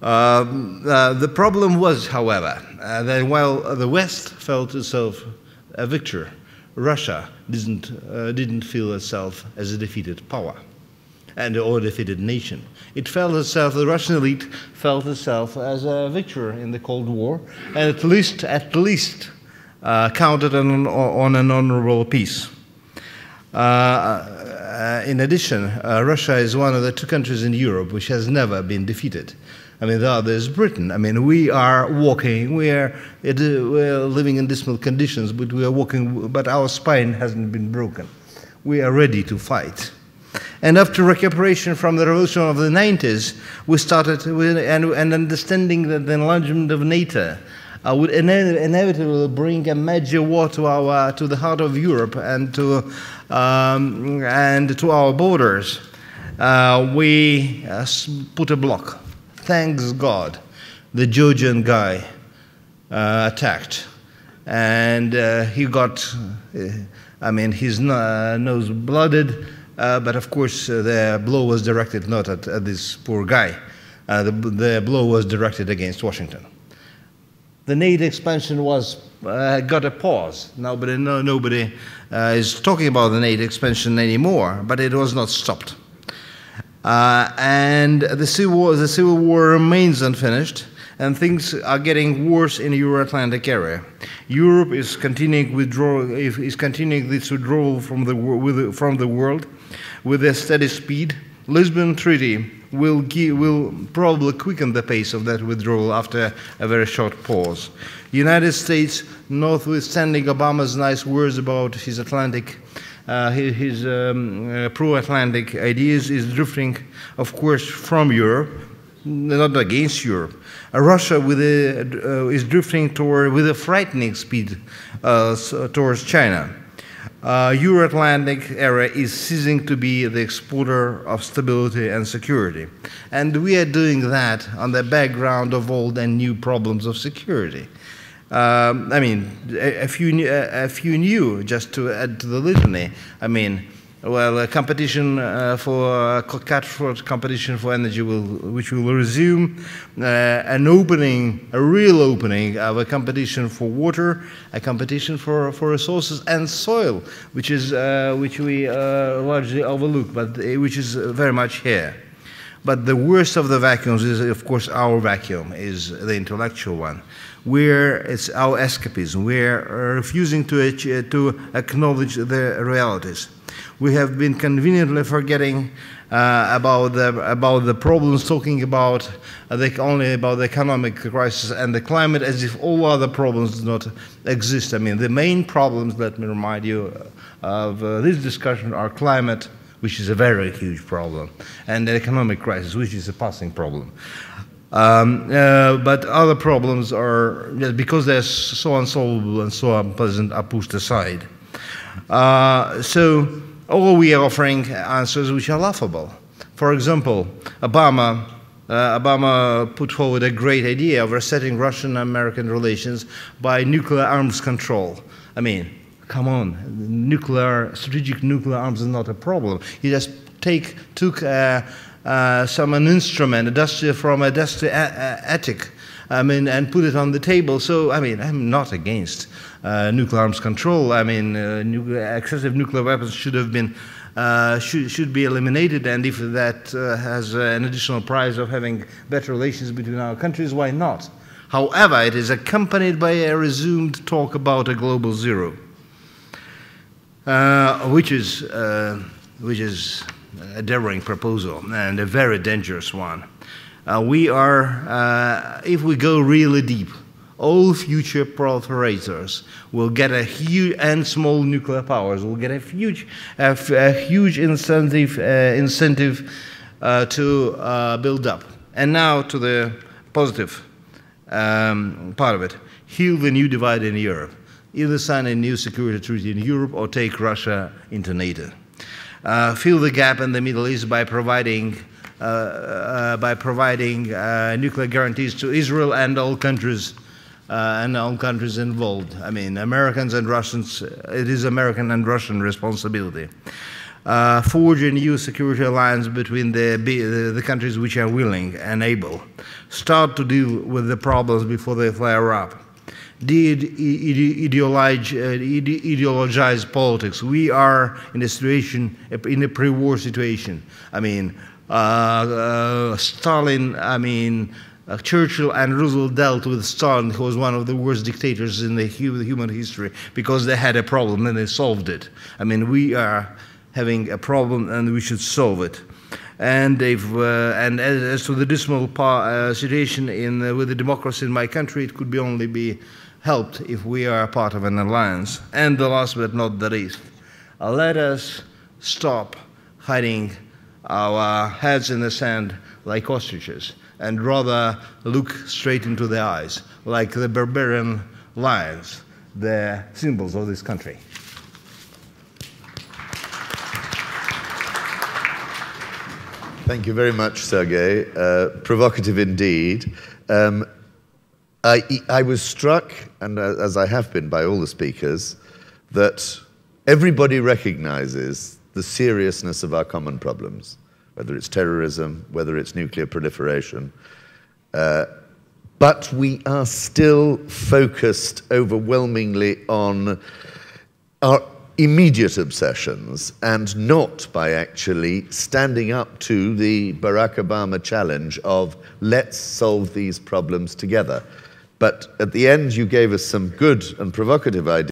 The problem was, however, that while the West felt itself a victor, Russia didn't feel itself as a defeated power or defeated nation. It felt itself, the Russian elite felt itself as a victor in the Cold War, and at least counted on an honorable peace. In addition, Russia is one of the two countries in Europe which has never been defeated. I mean, the other is Britain. I mean, we're living in dismal conditions, but we are walking, but our spine hasn't been broken. We are ready to fight. And after recuperation from the revolution of the 90s, we started with an understanding that the enlargement of NATO would inevitably bring a major war to the heart of Europe and to our borders. We put a block. Thanks God, the Georgian guy attacked, and he got, his nose blooded, but of course the blow was directed not at this poor guy. The blow was directed against Washington. The NATO expansion got a pause. Nobody is talking about the NATO expansion anymore, but it was not stopped. And the civil war remains unfinished, and things are getting worse in the Euro-Atlantic area. Europe is continuing this withdrawal from the world with a steady speed. Lisbon Treaty will probably quicken the pace of that withdrawal after a very short pause. The United States, notwithstanding Obama's nice words about his pro-Atlantic ideas, is drifting, of course, from Europe, not against Europe. Russia is drifting with a frightening speed towards China. Euro-Atlantic area is ceasing to be the exporter of stability and security. And we are doing that on the background of old and new problems of security. A few new, just to add to the litany. Competition cutthroat competition for energy which will resume, a real opening of a competition for water, a competition for resources and soil, which we largely overlook, but which is very much here. But the worst of the vacuums is, of course, our vacuum is the intellectual one, where it's our escapism. We're refusing to acknowledge the realities. We have been conveniently forgetting about the problems, talking only about the economic crisis and the climate as if all other problems do not exist. The main problems, let me remind you of this discussion, are climate, which is a very huge problem, and the economic crisis, which is a passing problem. But other problems are, just because they're so unsolvable and so unpleasant, are pushed aside. Or we are offering answers which are laughable. For example, Obama put forward a great idea of resetting Russian-American relations by nuclear arms control. Come on, strategic nuclear arms is not a problem. You just took an instrument from a dusty attic, and put it on the table. So, I'm not against nuclear arms control. Excessive nuclear weapons should be eliminated, and if that has an additional prize of having better relations between our countries, why not? However, it is accompanied by a resumed talk about a global zero. Which is a daring proposal and a very dangerous one. If we go really deep, all future proliferators will get a huge, and small nuclear powers will get a huge incentive to build up. And now to the positive part of it: heal the new divide in Europe. Either sign a new security treaty in Europe or take Russia into NATO. Fill the gap in the Middle East by providing nuclear guarantees to Israel and all countries involved. Americans and Russians. It is American and Russian responsibility. forge a new security alliance between the countries which are willing and able, start to deal with the problems before they flare up, ideologize politics. We are in a situation, in a pre-war situation. I mean, Stalin, Churchill and Roosevelt dealt with Stalin, who was one of the worst dictators in the human history, because they had a problem and they solved it. I mean, we are having a problem and we should solve it. And as to the dismal situation with the democracy in my country, it could only be helped if we are part of an alliance. And the last but not the least, let us stop hiding our heads in the sand like ostriches, and rather look straight into the eyes, like the barbarian lions, the symbols of this country. Thank you very much, Sergei. Provocative indeed. I was struck, and as I have been by all the speakers, that everybody recognizes the seriousness of our common problems, whether it's terrorism, whether it's nuclear proliferation. But we are still focused overwhelmingly on our immediate obsessions and not by actually standing up to the Barack Obama challenge of let's solve these problems together. But at the end, you gave us some good and provocative ideas.